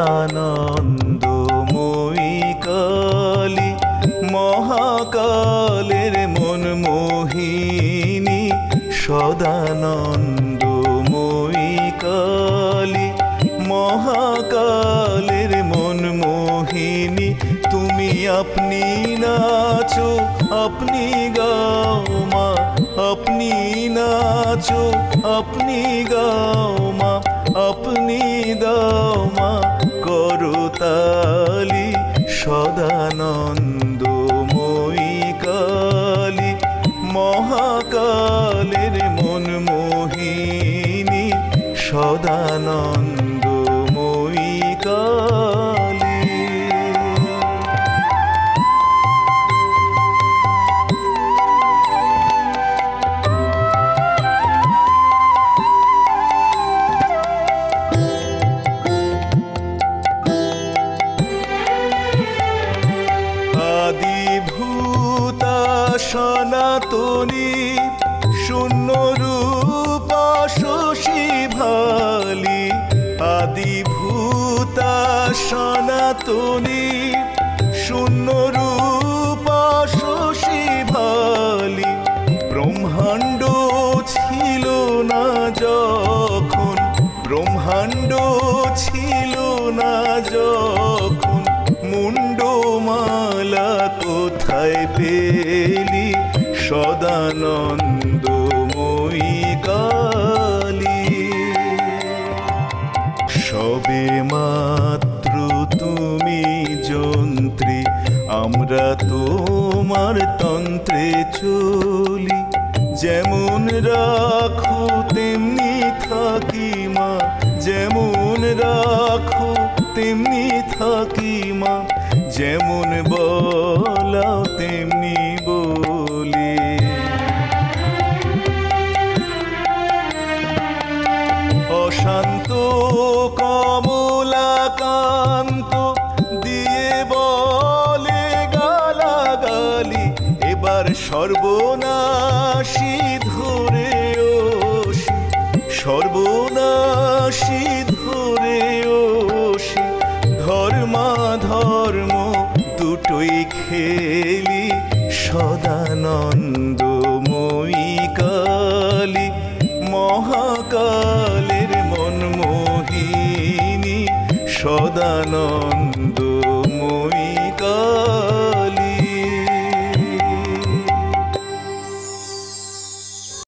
সদানন্দময়ী কালী, মহাকালের মন মোহিনী। সদানন্দময়ী কালী, মহাকালের মন মোহিনী। তুমি আপনি নাচো আপনি গাও মা, আপনি নাচো আপনি গাও মা, আপনি দাও মা করতালি। সদানন্দময়ী কালী, মহাকালের মন মোহিনী। সদানন্দময়ী কালী। আদিভূতা সনাতনী, শূন্য রূপা শশী ভালি। আদিভূতা সনাতনী, শূন্য রূপা শশী ভালি। ব্রহ্মাণ্ড ছিল না যখন, ব্রহ্মাণ্ড ছিল না যখন, মুন্ডমালা কোথায় পেলি। সদানন্দময়ী কালী। সবে মাত্র তুমি যন্ত্রী, আমরা তোমার তন্ত্রে চলি। যেমন রাখো তেমনি থাকি মা, যেমন রাখো তেমনি থাকি মা। যেমন বলাও তেমনি বলি। অশান্ত কমলাকান্ত দিয়ে বলে গালাগালি। এবার সর্বনাশী ধরে ওষি, সর্বনাশী ধরে ওষি। ধর্মাধর্ম দুটোই খেলি। সদানন্দ